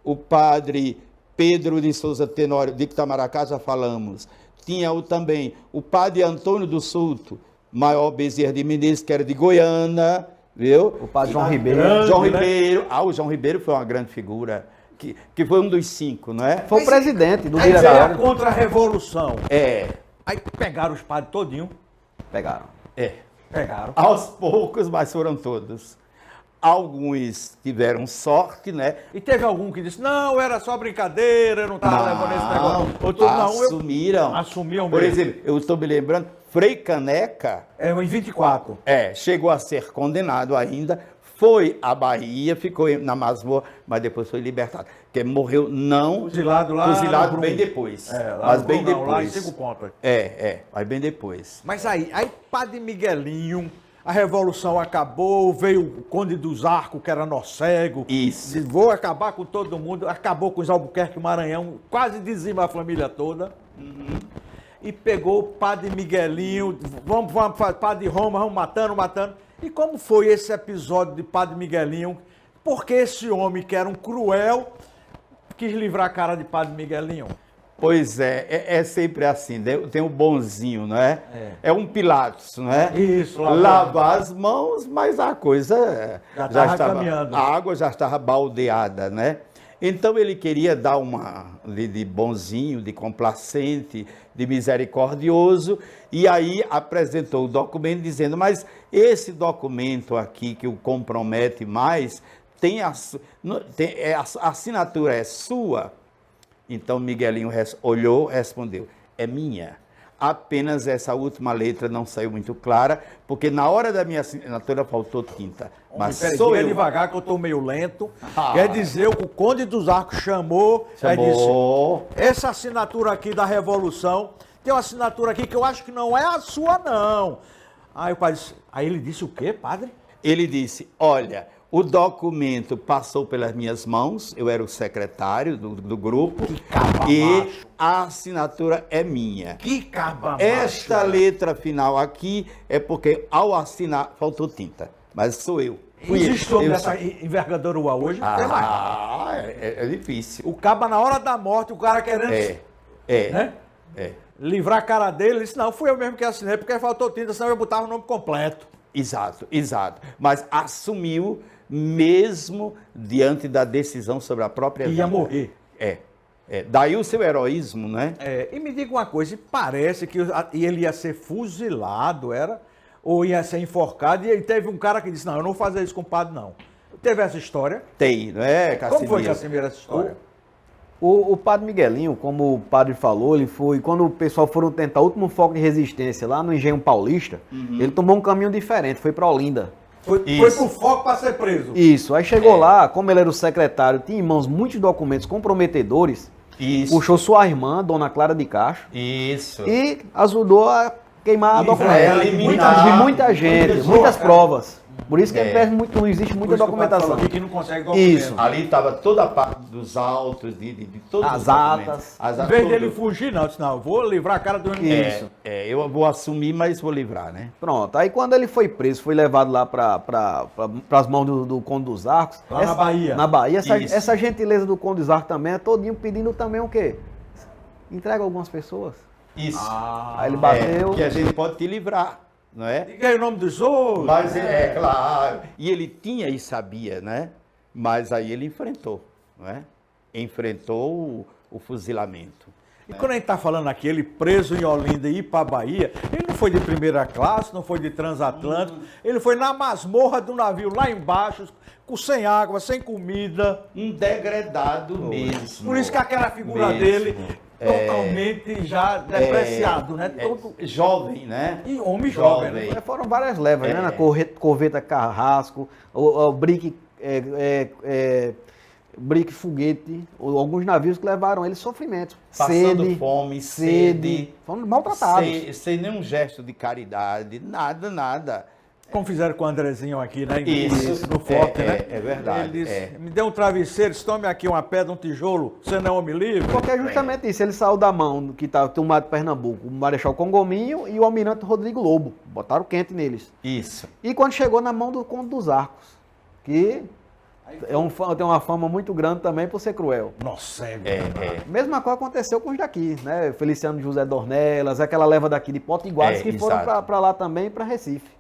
O padre Pedro de Souza Tenório de Itamaracá, já falamos. Tinha também o padre Antônio do Sulto, maior Bezerra de Menezes, que era de Goiânia, viu? O padre João Ribeiro. João Ribeiro. O João Ribeiro foi uma grande figura, que foi um dos 5, não é? Foi o presidente do diretório. Contra a Revolução. Aí pegaram os padres todinho. Pegaram. Pegaram. Aos poucos, mas foram todos. Alguns tiveram sorte, né? E teve algum que disse, não, era só brincadeira, eu não estava levando esse negócio. Assumiram. Assumiam Por mesmo. exemplo, eu estou me lembrando, Frei Caneca... Em 24. Chegou a ser condenado ainda, foi à Bahia, ficou na masmorra, mas depois foi libertado. Porque morreu fuzilado bem depois. Mas bem depois. Lá em 5 pontos. Mas bem depois. Mas aí Padre Miguelinho, a Revolução acabou, veio o Conde dos Arcos, que era nocego. Isso. Disse, vou acabar com todo mundo. Acabou com os Albuquerque Maranhão, quase dizima a família toda. E pegou o Padre Miguelinho, vamos Padre Roma, vamos matando. E como foi esse episódio de Padre Miguelinho? Porque esse homem, que era um cruel, quis livrar a cara de Padre Miguelinho? Pois é sempre assim, tem o bonzinho, não é? É um Pilatos, não é? Isso. Lavar as mãos, mas a coisa já estava caminhando. A água já estava baldeada, né? Então ele queria dar uma de bonzinho, de complacente, de misericordioso, e aí apresentou o documento dizendo, mas esse documento aqui que o compromete mais, a assinatura é sua? Então Miguelinho olhou, respondeu, é minha. Apenas essa última letra não saiu muito clara, porque na hora da minha assinatura faltou tinta. Mas sou eu. Devagar que eu estou meio lento. Quer dizer, o Conde dos Arcos chamou. Aí disse, essa assinatura aqui da Revolução, tem uma assinatura aqui que eu acho que não é a sua, não. Aí o padre disse, aí ele disse o quê, padre? Ele disse, olha, o documento passou pelas minhas mãos, eu era o secretário do grupo, e a assinatura é minha. Que caba macho. Esta letra final aqui é porque ao assinar faltou tinta, mas sou eu. Existe homem dessa envergadura hoje? É difícil. O caba na hora da morte, o cara querendo livrar a cara dele, ele disse, não, fui eu mesmo que assinei, porque faltou tinta, senão eu botava o nome completo. Exato. Mas assumiu mesmo diante da decisão sobre a própria vida. Ia morrer. Daí o seu heroísmo, né? E me diga uma coisa, parece que ele ia ser fuzilado, ou ia ser enforcado, e teve um cara que disse, não, eu não vou fazer isso com o padre, não. Teve essa história? Tem, não é, Casimiro? Como foi, Casimiro, essa história? O padre Miguelinho, como o padre falou, ele foi, quando o pessoal foram tentar o último foco de resistência lá no Engenho Paulista, ele tomou um caminho diferente, foi para Olinda. Foi pro foco para ser preso. Isso, aí chegou lá, como ele era o secretário, tinha em mãos muitos documentos comprometedores, puxou sua irmã, Dona Clara de Castro, e ajudou a queimar documentos de muita gente, muitas provas. Por isso que não existe muita documentação. Aqui que não consegue documento. Isso. Ali estava toda a parte dos autos, de todos as atas. Em vez dele fugir, não, disse, não, eu vou livrar a cara do Isso. Eu vou assumir, mas vou livrar, né? Pronto. Aí quando ele foi preso, foi levado lá para as mãos do Conde dos Arcos. Lá na Bahia. Na Bahia. Essa gentileza do Conde dos Arcos também é todinho pedindo também o quê? Entrega algumas pessoas. Isso. Aí ele bateu. Que a gente pode te livrar. Não é? Diga aí o nome dos outros. Mas claro. E ele tinha e sabia, né? Mas aí ele enfrentou, não é? Enfrentou o fuzilamento. E quando a gente está falando aqui, ele preso em Olinda e ir para a Bahia, ele não foi de primeira classe, não foi de transatlântico, ele foi na masmorra do navio lá embaixo, sem água, sem comida. Um degradado mesmo. Por isso que aquela figura dele... totalmente já depreciado, né? Jovem, né? E homem jovem. Né? Foram várias levas, né? Na corveta Carrasco, o Brick Foguete, alguns navios que levaram eles sofrimentos. Passando fome, sede. Foram maltratados. Sem nenhum gesto de caridade, nada. Como fizeram com o Andrezinho aqui, né? Isso, no forte, né? É verdade. Ele disse, me dê um travesseiro, tome aqui uma pedra, um tijolo, você não é homem livre? Porque é justamente isso, ele saiu da mão que estava tomado de Pernambuco, o Marechal Congominho e o Almirante Rodrigo Lobo, botaram quente neles. Isso. E quando chegou na mão do Conde dos Arcos, que tem uma fama muito grande também por ser cruel. Nossa, Mesma coisa aconteceu com os daqui, né? Feliciano José Dornelas, aquela leva daqui de Potiguares que foram para lá também, para Recife.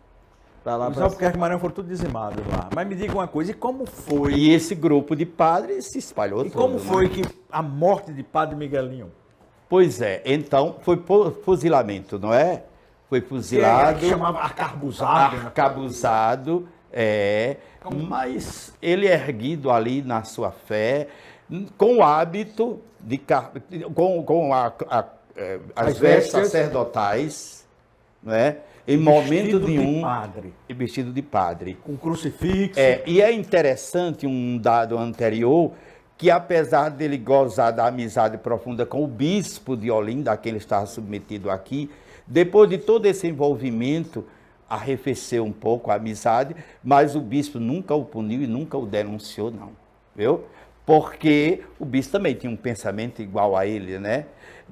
Os Albuquerque Maranhão foram tudo dizimados lá. Mas me diga uma coisa, e como foi? E esse grupo de padres se espalhou todo. E como foi que a morte de Padre Miguelinho? Pois é, então foi fuzilamento, não é? Foi fuzilado. Que chamava arcabuzado. Arcabuzado, mas ele é erguido ali na sua fé, com o hábito, com as vestes sacerdotais, não é? Em momento nenhum. De padre. Vestido de padre. Com crucifixo. E é interessante um dado anterior, que apesar dele gozar da amizade profunda com o bispo de Olinda, a quem ele estava submetido aqui, depois de todo esse envolvimento, arrefeceu um pouco a amizade, mas o bispo nunca o puniu e nunca o denunciou, não. Viu? Porque o bispo também tinha um pensamento igual a ele, né?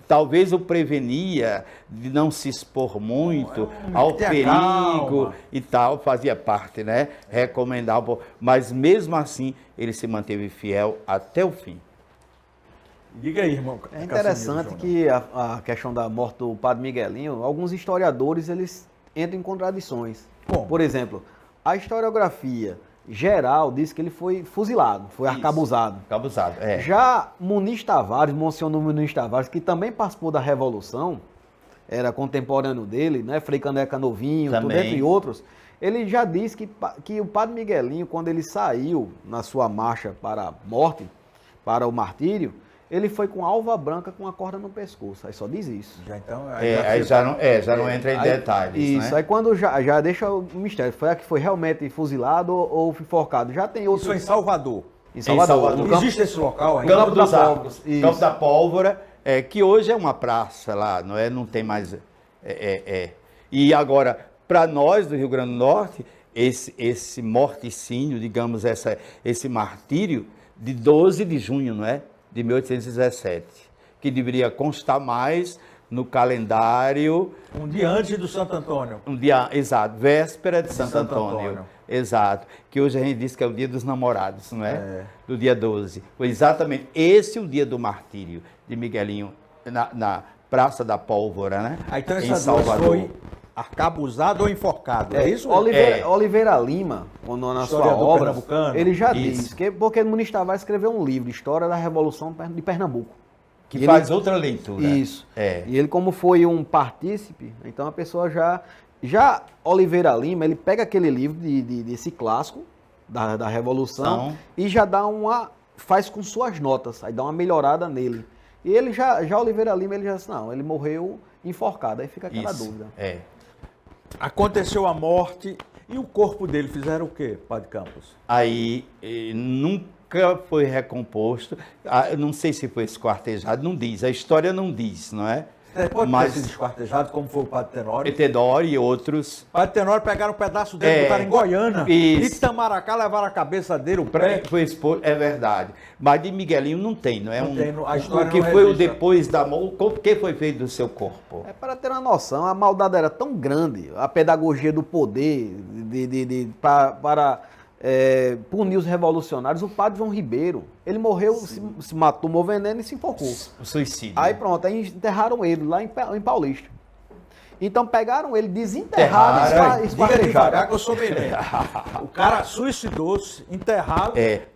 Talvez o prevenia de não se expor muito ao perigo e tal, fazia parte, né? Recomendava, mas mesmo assim ele se manteve fiel até o fim. Diga aí, irmão. É interessante que a questão da morte do padre Miguelinho, alguns historiadores eles entram em contradições. Bom. Por exemplo, a historiografia geral diz que ele foi fuzilado, foi arcabuzado. Arcabuzado, é. Já Muniz Tavares, Monsenhor Muniz Tavares, que também participou da Revolução, era contemporâneo dele, né? Frei Caneca Novinho, tudo, entre outros, ele já disse que o padre Miguelinho, quando ele saiu na sua marcha para a morte, para o martírio, ele foi com alva branca com a corda no pescoço. Aí só diz isso. Já não entra em detalhes. Isso, né? Aí quando já deixa o mistério. Foi a que foi realmente fuzilado ou enforcado. Já tem outros. Isso em Salvador. Em Salvador. Existe esse local ainda? Campo dos Arcos. Campo da Pólvora, que hoje é uma praça lá, não é? Não tem mais. E agora, para nós do Rio Grande do Norte, esse morticínio, digamos, esse martírio de 12 de junho, não é? De 1817, que deveria constar mais no calendário. Um dia antes do Santo Antônio. Exato, véspera de Santo Antônio. Exato, que hoje a gente diz que é o dia dos namorados, não é? Do dia 12. Foi exatamente esse o dia do martírio de Miguelinho, na Praça da Pólvora, né? Então essa duas foi arcabuzado ou enforcado, é isso? Oliveira Lima, na sua obra, ele já diz, porque Muniz Tavares escreveu um livro, História da Revolução de Pernambuco. Que faz outra leitura. Isso. E ele, como foi um partícipe, então a pessoa já Oliveira Lima, ele pega aquele livro desse clássico da Revolução e já faz com suas notas, aí dá uma melhorada nele. E ele já Oliveira Lima, ele já disse, não, ele morreu enforcado, aí fica aquela dúvida. Aconteceu a morte e o corpo dele fizeram o quê, Padre Campos? Aí nunca foi recomposto, não sei se foi esquartejado, não diz, a história não diz, não é? Pode ter sido esquartejado, como foi o Padre Tenório. Tenório e outros. O Padre Tenório pegaram um pedaço dele, botaram em Goiânia. E Itamaracá levaram a cabeça dele, o pé. Foi exposto, é verdade. Mas de Miguelinho não tem, não é? A história o que foi o depois da morte, o que foi feito do seu corpo? Para ter uma noção, a maldade era tão grande, a pedagogia do poder para punir os revolucionários. O padre João Ribeiro, ele morreu, se matou, tomou veneno e se enforcou. Suicídio. Aí pronto, aí enterraram ele lá em Paulista. Então pegaram ele, desenterraram e esquartejaram. Diga devagar que eu sou beleza. O cara suicidou-se, enterrado,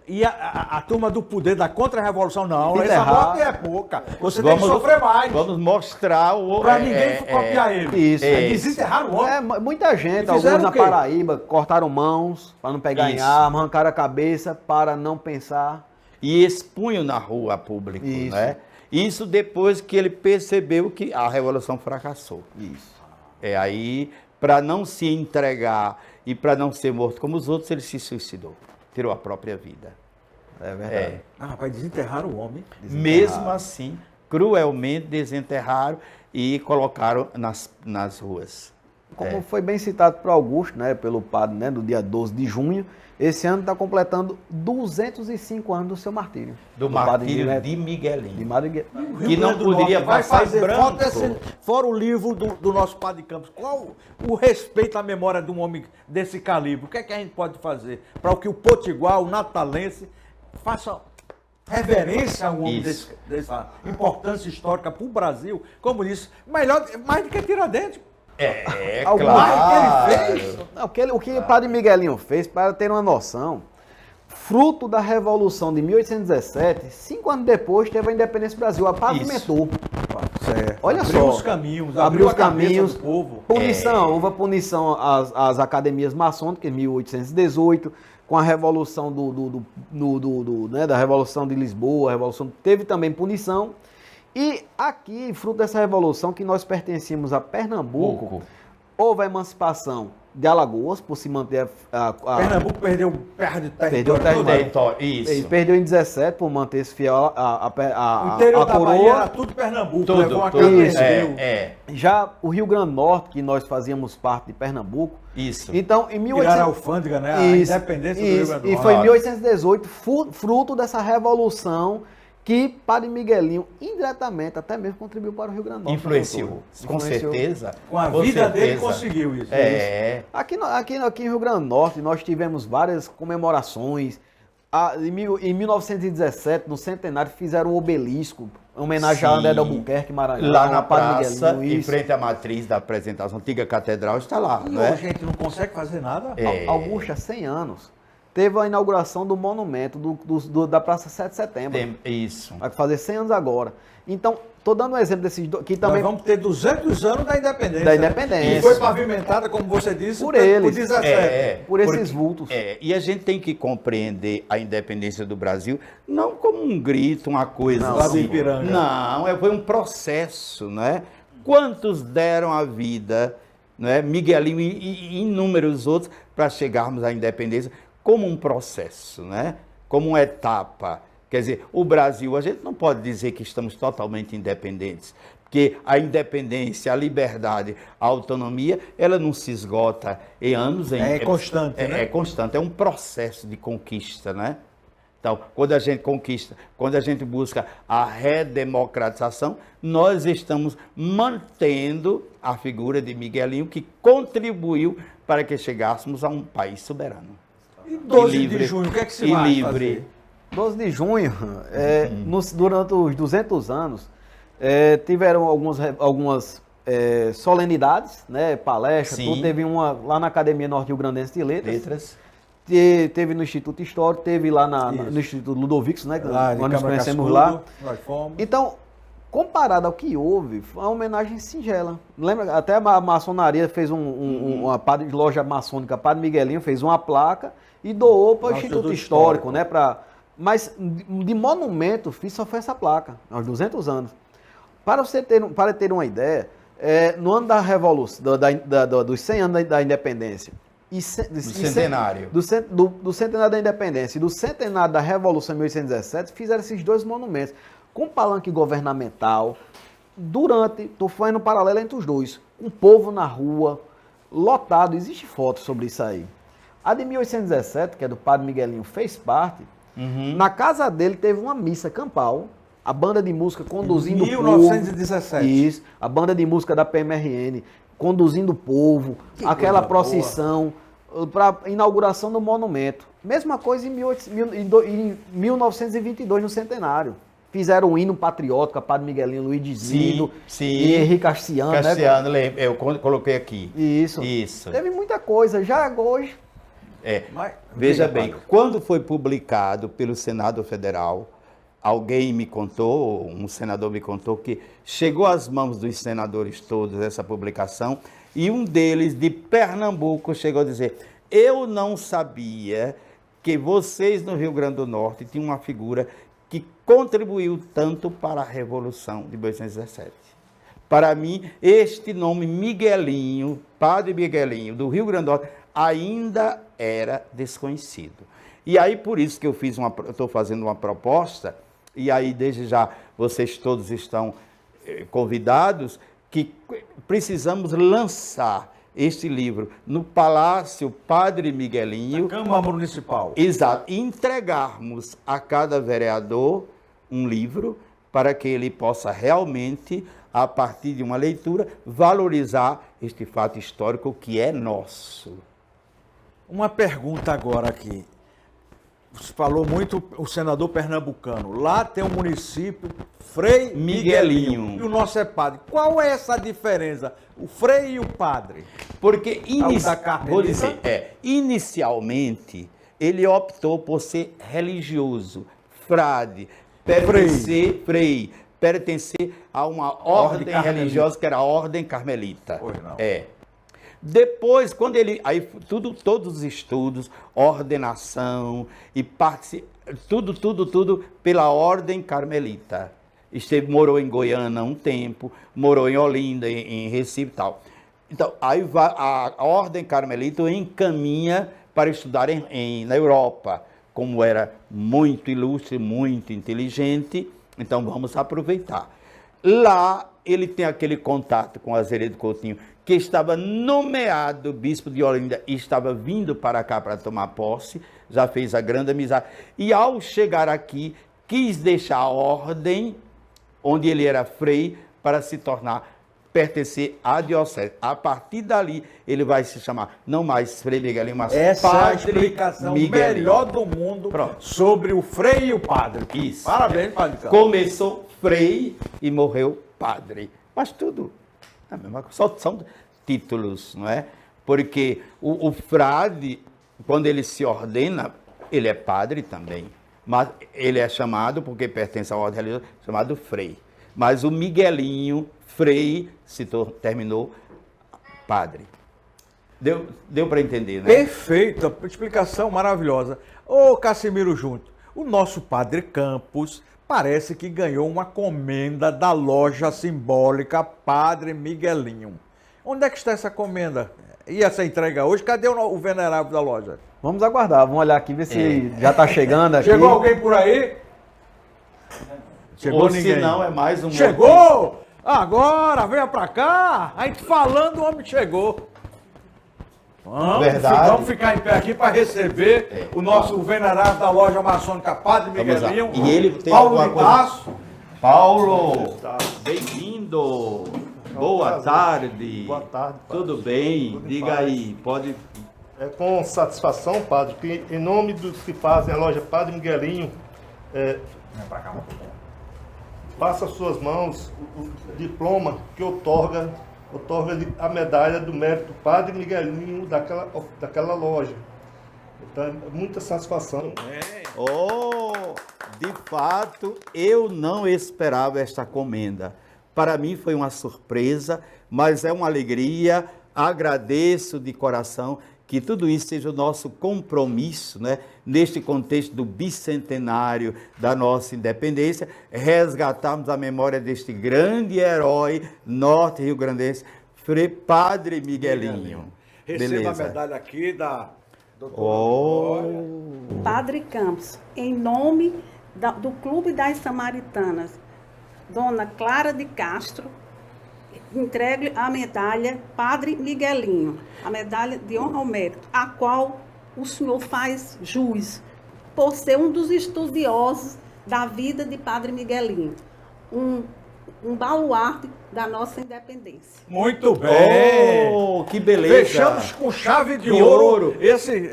e a turma do poder da contra-revolução, não, essa morte é pouca. Você tem que sofrer mais. Vamos mostrar o... Pra ninguém copiar ele. Isso. Desenterraram o homem. Muita gente, alguns na Paraíba, cortaram mãos para não pegar em arma, arrancaram a cabeça para não pensar. E expunham na rua público, né? Isso depois que ele percebeu que a Revolução fracassou. Isso. Aí, para não se entregar e para não ser morto como os outros, ele se suicidou. Tirou a própria vida. É verdade. Vai desenterrar o homem. Mesmo assim, cruelmente desenterraram e colocaram nas ruas. Como foi bem citado por Augusto, né, pelo padre, né, do dia 12 de junho, esse ano está completando 205 anos do seu martírio. Do martírio de Miguelinho. Que não poderia passar branco. Fora o livro do nosso Padre Campos, qual o respeito à memória de um homem desse calibre? O que é que a gente pode fazer para que o potiguar, o natalense, faça reverência a um homem dessa importância histórica para o Brasil? Como disse, mais do que Tiradentes. Claro. Que ele fez. O que o padre Miguelinho fez, para ter uma noção, fruto da Revolução de 1817, 5 anos depois teve a independência do Brasil, a pavimentou. Certo. Olha abriu só. Os caminhos, abriu os caminhos. Do povo. Houve a punição às academias maçônicas em 1818, com a Revolução da Revolução de Lisboa, teve também punição. E aqui, fruto dessa revolução, que nós pertencíamos a Pernambuco, houve a emancipação de Alagoas, por se manter Pernambuco perdeu território. Isso. Ele perdeu em 17 por manter-se fiel o interior da coroa. Bahia era tudo Pernambuco. Já o Rio Grande do Norte, que nós fazíamos parte de Pernambuco. Isso. Então, em 1800... Viraram a alfândega, né? A independência do Rio Grande do Norte. E foi em 1818, fruto dessa revolução, que Padre Miguelinho, indiretamente, até mesmo contribuiu para o Rio Grande do Norte. Influenciou. Com certeza. Com a vida dele conseguiu isso. Aqui em Rio Grande do Norte, nós tivemos várias comemorações. Em 1917, no centenário, fizeram um obelisco, em homenagem a André de Albuquerque, Maranhão. Lá na praça, em frente à matriz da apresentação, a antiga catedral está lá. Não, a gente não consegue fazer nada. Augusto, há 100 anos. Teve a inauguração do monumento da Praça 7 de Setembro. Isso. Vai fazer 100 anos agora. Então, estou dando um exemplo desses dois. Que também... Nós vamos ter 200 anos da independência. Da independência. E foi pavimentada, como você disse, por eles. Por 17. Por esses vultos. E a gente tem que compreender a independência do Brasil não como um grito, uma coisa assim. Não, foi um processo, né? Quantos deram a vida, né? Miguelinho e inúmeros outros, para chegarmos à independência, como um processo, né? Como uma etapa. Quer dizer, o Brasil, a gente não pode dizer que estamos totalmente independentes, porque a independência, a liberdade, a autonomia, ela não se esgota em anos. É constante, né? É constante, é um processo de conquista, né? Então, quando a gente conquista, quando a gente busca a redemocratização, nós estamos mantendo a figura de Miguelinho, que contribuiu para que chegássemos a um país soberano. E 12 de junho, o que é que se vai fazer? 12 de junho, durante os 200 anos, tiveram algumas solenidades, né, palestras, tudo. Teve uma lá na Academia Norte-Rio-Grandense de Letras. Teve no Instituto Histórico, teve lá no Instituto Ludovix, né, que nós nos conhecemos lá. Nós fomos. Então, comparado ao que houve, foi uma homenagem singela. Lembra? Até a maçonaria fez uma loja maçônica, Padre Miguelinho, fez uma placa e doou para o Instituto Histórico, né? Mas de monumento só foi essa placa, aos 200 anos. Para ter uma ideia, no ano da Revolução, dos 100 anos da Independência, do centenário. Do centenário da Independência e do centenário da Revolução em 1817, fizeram esses dois monumentos, com palanque governamental, estou fazendo um paralelo entre os dois, um povo na rua, lotado, existe foto sobre isso aí. A de 1817, que é do Padre Miguelinho, fez parte. Na casa dele teve uma missa campal, a banda de música conduzindo 1917. o povo. Isso, a banda de música da PMRN, conduzindo o povo, aquela procissão para inauguração do monumento. Mesma coisa em 1922, no centenário. Fizeram um hino patriótico a Padre Miguelinho, Luiz de Zindo e Henrique Cassiano. Cassiano, né? Eu coloquei aqui. Isso. Teve muita coisa. Já hoje... Veja bem, quando foi publicado pelo Senado Federal, alguém me contou, um senador me contou, que chegou às mãos dos senadores todos essa publicação, e um deles, de Pernambuco, chegou a dizer: eu não sabia que vocês no Rio Grande do Norte tinham uma figura que contribuiu tanto para a Revolução de 1817. Para mim, este nome Miguelinho, Padre Miguelinho, do Rio Grande do Norte, ainda era desconhecido. E aí, por isso que eu estou fazendo uma proposta, e aí, desde já, vocês todos estão convidados, que precisamos lançar este livro no Palácio Padre Miguelinho. Na Câmara Municipal. Exato. E entregarmos a cada vereador um livro para que ele possa realmente, a partir de uma leitura, valorizar este fato histórico que é nosso. Uma pergunta agora aqui. Você falou muito o senador pernambucano. Lá tem um município, Frei Miguelinho. E o nosso é padre. Qual é essa diferença? O Frei e o padre? Porque, vou dizer, inicialmente, ele optou por ser religioso, frade, pertencer a uma ordem religiosa que era a Ordem Carmelita. Pois não. Depois, quando ele... Aí, todos os estudos, ordenação e tudo pela Ordem Carmelita. Morou em Goiânia um tempo, morou em Olinda, em Recife e tal. Então, aí a Ordem Carmelita o encaminha para estudar na Europa. Como era muito ilustre, muito inteligente, então vamos aproveitar. Lá ele tem aquele contato com Azeredo Coutinho, que estava nomeado bispo de Olinda e estava vindo para cá para tomar posse, já fez a grande amizade. E ao chegar aqui, quis deixar a ordem, onde ele era frei, para se pertencer à diocese. A partir dali, ele vai se chamar, não mais Frei Miguelinho, mas essa Padre é a explicação Miguelinho. Melhor do mundo. Pronto. Sobre o frei e o padre. Isso. Parabéns, Padre Campos. Começou frei e morreu padre. Mas tudo, só são títulos, não é? Porque o frade, quando ele se ordena, ele é padre também. Mas ele é chamado, porque pertence à ordem religiosa, chamado frei. Mas o Miguelinho, frei, terminou padre. Deu para entender, né? Perfeito, explicação maravilhosa. Ô Cassimiro Junto, o nosso Padre Campos parece que ganhou uma comenda da loja simbólica Padre Miguelinho. Onde é que está essa comenda? Ia ser entrega hoje? Cadê o venerável da loja? Vamos aguardar, vamos olhar aqui, ver se já está chegando aqui. Chegou alguém por aí? Chegou. Ou ninguém. Se não, é mais um... Chegou! Agora, venha pra cá. A gente falando, o homem chegou. Vamos ficar em pé aqui para receber o nosso venerável da loja maçônica Padre Miguelinho. E ele tem Paulo de Tasso. Paulo, bem-vindo. Boa tarde. Boa tarde, padre. Tudo bem? Diga aí, pode... É com satisfação, padre, que em nome dos que fazem a loja Padre Miguelinho, passa às suas mãos o diploma que otorga a medalha do mérito Padre Miguelinho daquela loja. Então, é muita satisfação. De fato, eu não esperava esta comenda. Para mim foi uma surpresa, mas é uma alegria. Agradeço de coração que tudo isso seja o nosso compromisso, né? Neste contexto do bicentenário da nossa independência, resgatarmos a memória deste grande herói norte-rio-grandense, Frei Padre Miguelinho. Receba a medalha aqui da doutora Padre Campos, em nome do Clube das Samaritanas, Dona Clara de Castro, entregue a medalha Padre Miguelinho, a medalha de honra ao mérito, a qual o senhor faz jus, por ser um dos estudiosos da vida de Padre Miguelinho, um baluarte da nossa independência. Muito bem! Que beleza! Fechamos com chave de ouro esse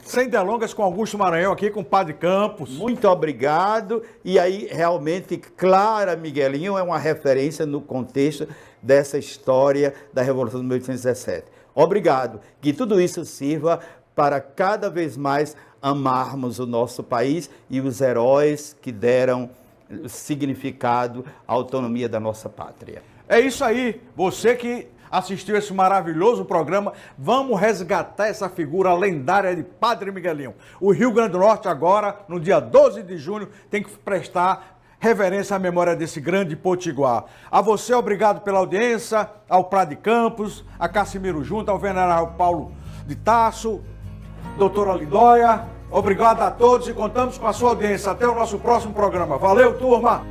Sem Delongas com Augusto Maranhão aqui com o Padre Campos. Muito obrigado. E aí, realmente, Clara Miguelinho é uma referência no contexto dessa história da Revolução de 1817. Obrigado. Que tudo isso sirva para cada vez mais amarmos o nosso país e os heróis que deram significado à autonomia da nossa pátria. É isso aí. Você que assistiu esse maravilhoso programa, vamos resgatar essa figura lendária de Padre Miguelinho. O Rio Grande do Norte agora, no dia 12 de junho, tem que prestar reverência à memória desse grande potiguar. A você, obrigado pela audiência, ao Padre Campos, a Cassimiro Junto, ao venerável Paulo de Tasso, doutora Lindóia. Obrigado a todos e contamos com a sua audiência. Até o nosso próximo programa. Valeu, turma!